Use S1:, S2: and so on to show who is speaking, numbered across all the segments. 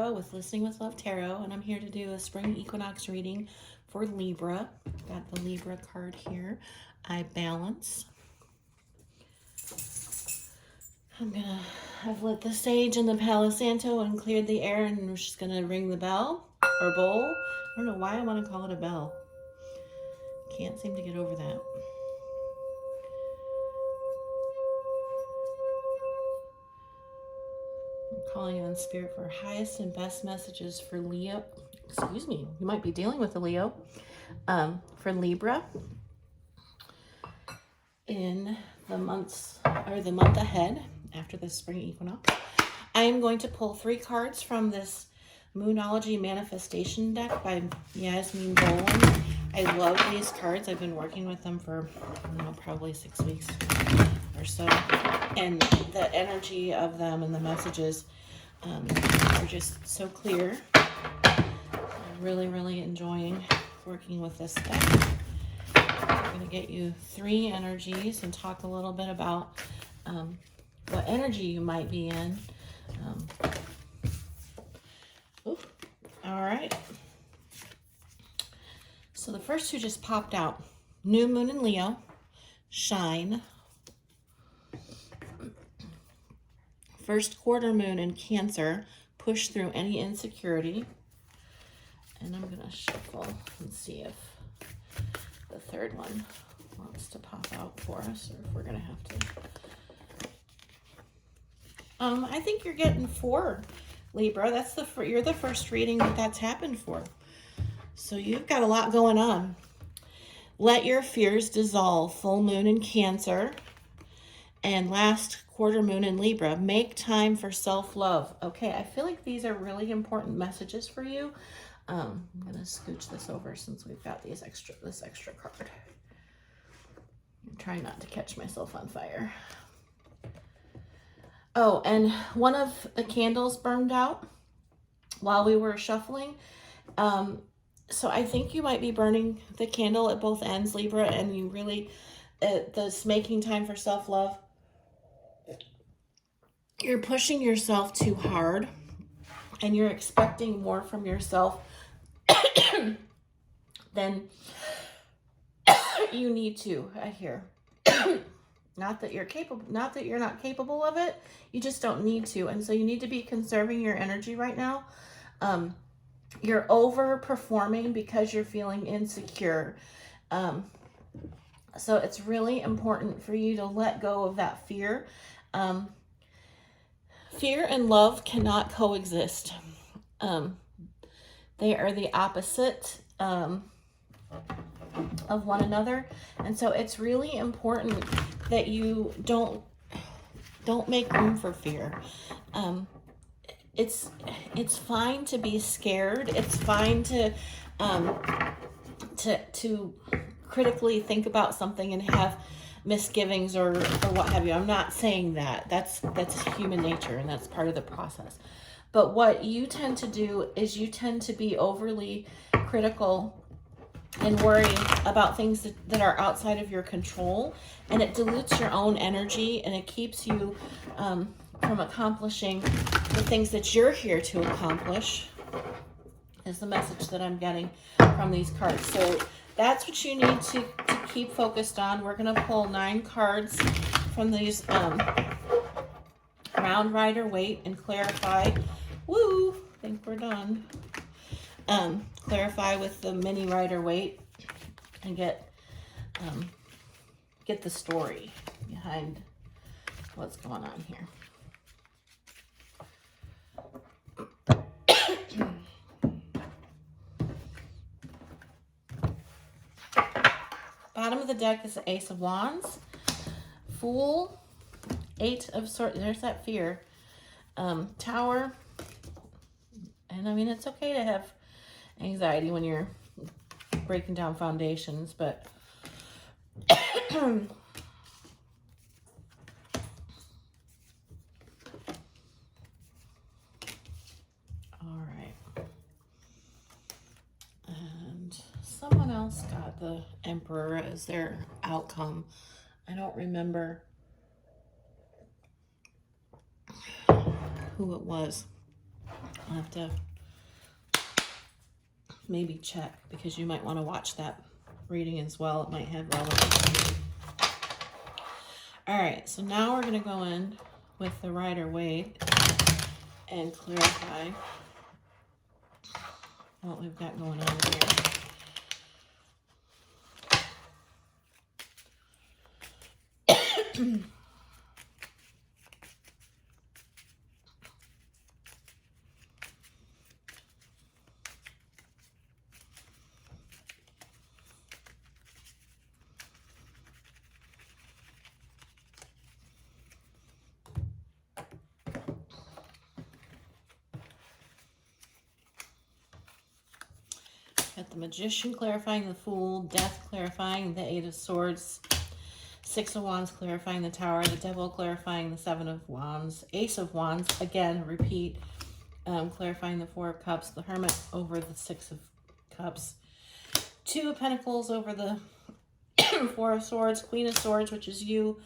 S1: Libra with Listening with Love Tarot, and I'm here to do a spring equinox reading for Libra. Got the Libra card here. I balance. I've lit the sage in the Palo Santo and cleared the air, and we're just gonna ring the bell or bowl. I don't know why I want to call it a bell. Can't seem to get over that. I'm calling on Spirit for highest and best messages for Leo. Excuse me, you might be dealing with a Leo. For Libra in the months or the month ahead after the spring equinox. I am going to pull 3 cards from this Moonology Manifestation deck by Yasmin Boland. I love these cards. I've been working with them for, I don't know, probably 6 weeks or so. And the energy of them and the messages are just so clear. I'm really, really enjoying working with this deck. I'm going to get you 3 energies and talk a little bit about what energy you might be in. All right. So the first 2 just popped out. New Moon in Leo, Shine. First quarter moon in Cancer, push through any insecurity. And I'm going to shuffle and see if the third one wants to pop out for us, or if we're going to have to. I think you're getting 4, Libra. That's you're the first reading that's happened for. So you've got a lot going on. Let your fears dissolve. Full moon in Cancer. And last quarter moon in Libra. Make time for self-love. Okay, I feel like these are really important messages for you. I'm going to scooch this over since we've got this extra card. I'm trying not to catch myself on fire. Oh, and one of the candles burned out while we were shuffling. So I think you might be burning the candle at both ends, Libra, and you really, this making time for self-love, you're pushing yourself too hard and you're expecting more from yourself than you need to, I hear. Not that you're capable, not that you're not capable of it, you just don't need to. And so you need to be conserving your energy right now. You're overperforming because you're feeling insecure. So it's really important for you to let go of that fear. Fear and love cannot coexist. They are the opposite of one another. And so it's really important that you don't make room for fear. It's fine to be scared. It's fine to critically think about something and have misgivings or what have you. I'm not saying that. That's human nature, and that's part of the process. But what you tend to do is you tend to be overly critical and worry about things that are outside of your control, and it dilutes your own energy, and it keeps you from accomplishing the things that you're here to accomplish, is the message that I'm getting from these cards. So that's what you need to keep focused on. We're going to pull 9 cards from these round rider weight and clarify. Woo! I think we're done. Clarify with the mini rider weight and get the story behind what's going on here. Bottom of the deck is the Ace of Wands, Fool, 8 of Swords. There's that fear. Tower. And I mean, it's okay to have anxiety when you're breaking down foundations, but all right. And someone else got the Emperor as their outcome. I don't remember who it was. I'll have to maybe check, because you might want to watch that reading as well. It might have relevance. All right, so now we're going to go in with the Rider-Waite and clarify what we've got going on here. Got the Magician clarifying the Fool, Death clarifying the Eight of Swords, Six of Wands clarifying the Tower, the Devil clarifying the Seven of Wands, Ace of Wands, again, repeat, clarifying the Four of Cups, the Hermit over the Six of Cups, Two of Pentacles over the Four of Swords, Queen of Swords, which is you,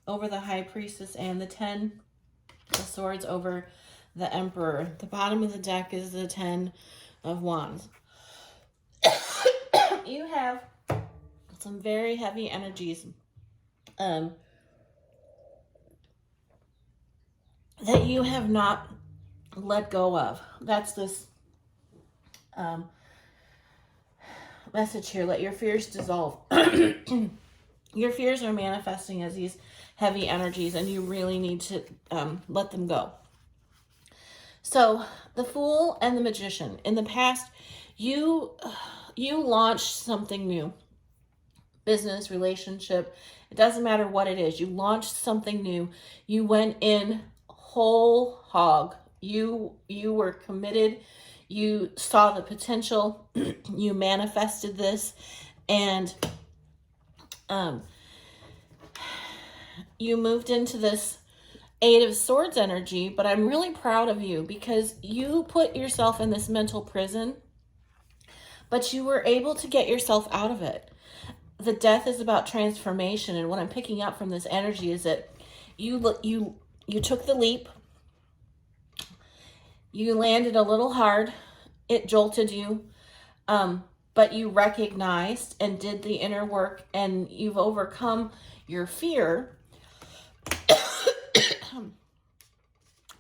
S1: over the High Priestess, and the Ten of Swords over the Emperor. The bottom of the deck is the Ten of Wands. You have some very heavy energies that you have not let go of. That's this message here. Let your fears dissolve. Your fears are manifesting as these heavy energies, and you really need to let them go. So the Fool and the Magician. In the past, you launched something new. Business, relationship, it doesn't matter what it is. You launched something new. You went in whole hog. You were committed. You saw the potential. You manifested this, and you moved into this Eight of Swords energy. But I'm really proud of you, because you put yourself in this mental prison, but you were able to get yourself out of it. The Death is about transformation, and what I'm picking up from this energy is that you took the leap. You landed a little hard. It jolted you, but you recognized and did the inner work, and you've overcome your fear.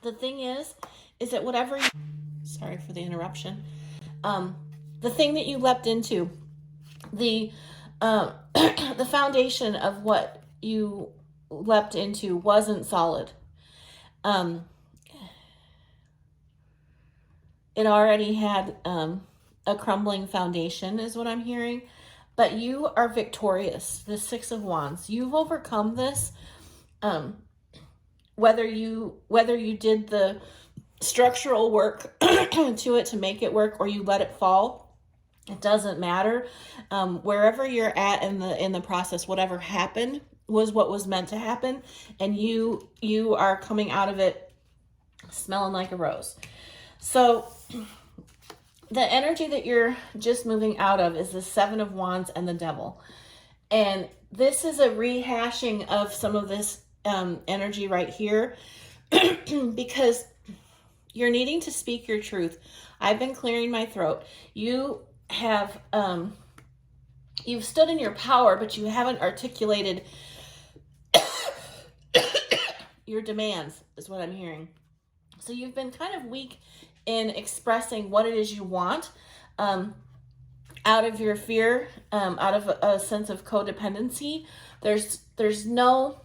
S1: The thing is that whatever sorry for the interruption. The thing that you leapt into, the foundation of what you leapt into wasn't solid. It already had a crumbling foundation, is what I'm hearing. But you are victorious. The Six of Wands. You've overcome this. Whether you did the structural work to it to make it work, or you let it fall, it doesn't matter. Wherever you're at in the process, whatever happened was what was meant to happen, and you are coming out of it smelling like a rose. So the energy that you're just moving out of is the Seven of Wands and the Devil, and this is a rehashing of some of this energy right here, because you're needing to speak your truth. I've been clearing my throat. You have you've stood in your power, but you haven't articulated your demands, is what I'm hearing. So you've been kind of weak in expressing what it is you want, out of your fear, out of a sense of codependency. There's no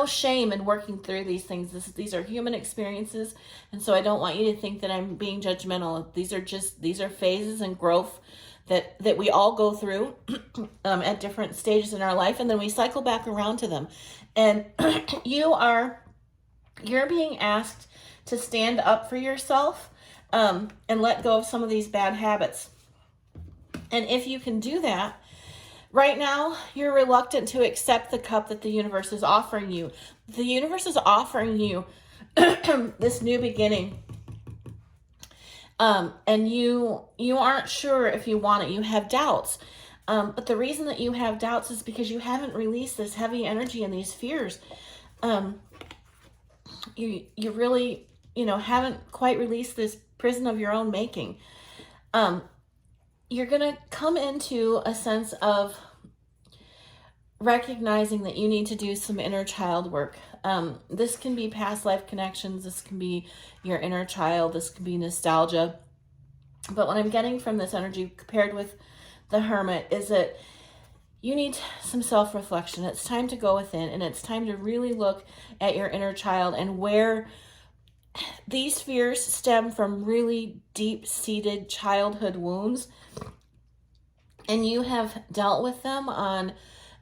S1: shame in working through these things. These are human experiences, and so I don't want you to think that I'm being judgmental. These are phases and growth that we all go through at different stages in our life, and then we cycle back around to them. And you're being asked to stand up for yourself, and let go of some of these bad habits. And if you can do that, right now, you're reluctant to accept the cup that the universe is offering you. The universe is offering you this new beginning. And you aren't sure if you want it. You have doubts. But the reason that you have doubts is because you haven't released this heavy energy and these fears. You really haven't quite released this prison of your own making. You're going to come into a sense of recognizing that you need to do some inner child work. This can be past life connections. This can be your inner child. This can be nostalgia. But what I'm getting from this energy compared with the Hermit is that you need some self-reflection. It's time to go within, and it's time to really look at your inner child and where these fears stem from really deep-seated childhood wounds. And you have dealt with them on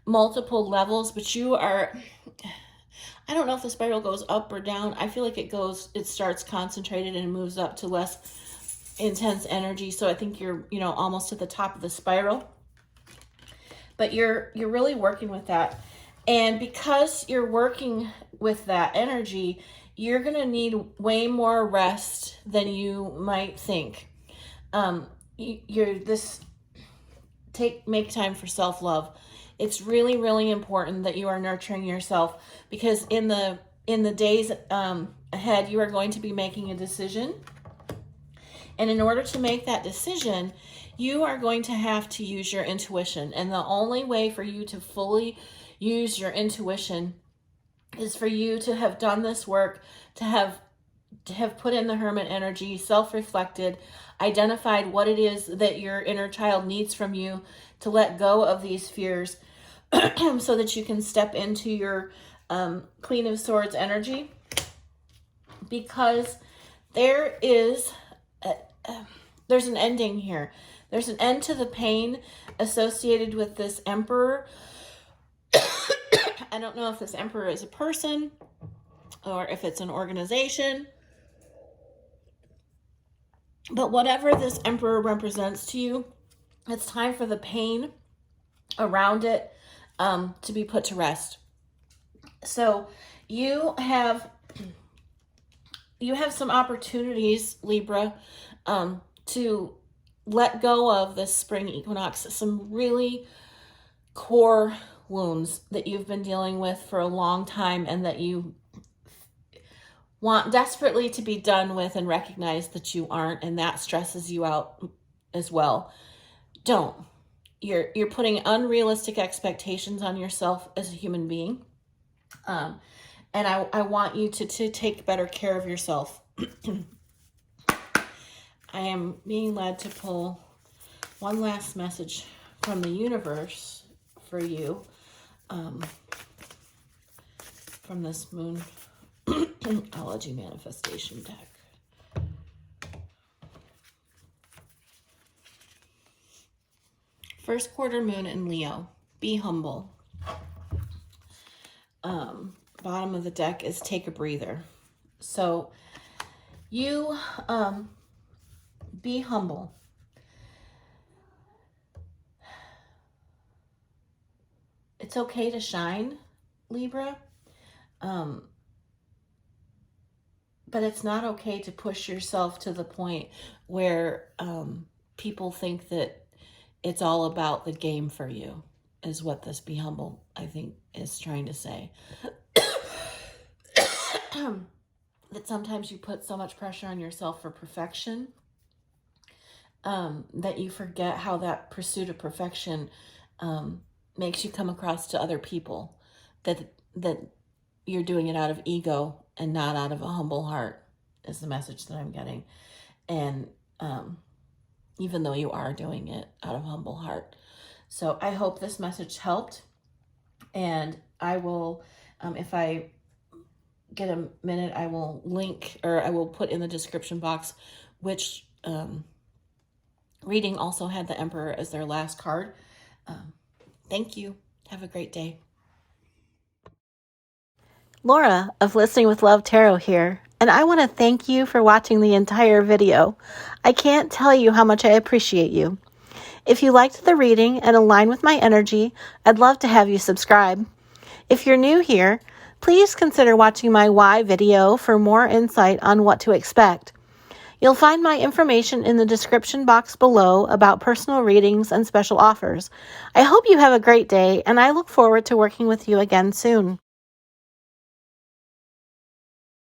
S1: multiple levels, but you are, I don't know if the spiral goes up or down. I feel like it starts concentrated and moves up to less intense energy. So I think you're, almost at the top of the spiral, but you're really working with that. And because you're working with that energy, you're going to need way more rest than you might think. Make time for self-love. It's really, really important that you are nurturing yourself, because in the days ahead, you are going to be making a decision. And in order to make that decision, you are going to have to use your intuition. And the only way for you to fully use your intuition is for you to have done this work, to have put in the Hermit energy, self-reflected, identified what it is that your inner child needs from you, to let go of these fears so that you can step into your Queen of Swords energy. Because there's an ending here. There's an end to the pain associated with this Emperor. I don't know if this Emperor is a person or if it's an organization. But whatever this Emperor represents to you, it's time for the pain around it to be put to rest. So you have some opportunities, Libra, to let go of this spring equinox, some really core wounds that you've been dealing with for a long time and that you want desperately to be done with, and recognize that you aren't, and that stresses you out as well. Don't. You're putting unrealistic expectations on yourself as a human being. And I want you to take better care of yourself. I am being led to pull one last message from the universe for you, from this moon Astrology manifestation deck. First quarter moon in Leo. Be humble. Bottom of the deck is take a breather. So you be humble. It's okay to shine, Libra. But it's not okay to push yourself to the point where people think that it's all about the game for you, is what this be humble, I think, is trying to say. That sometimes you put so much pressure on yourself for perfection that you forget how that pursuit of perfection makes you come across to other people, that you're doing it out of ego and not out of a humble heart, is the message that I'm getting. And even though you are doing it out of humble heart. So I hope this message helped. And I will, if I get a minute, I will link, or I will put in the description box which reading also had the Emperor as their last card. Thank you. Have a great day.
S2: Laura of Listening with Love Tarot here, and I want to thank you for watching the entire video. I can't tell you how much I appreciate you. If you liked the reading and align with my energy, I'd love to have you subscribe. If you're new here, please consider watching my why video for more insight on what to expect. You'll find my information in the description box below about personal readings and special offers. I hope you have a great day, and I look forward to working with you again soon.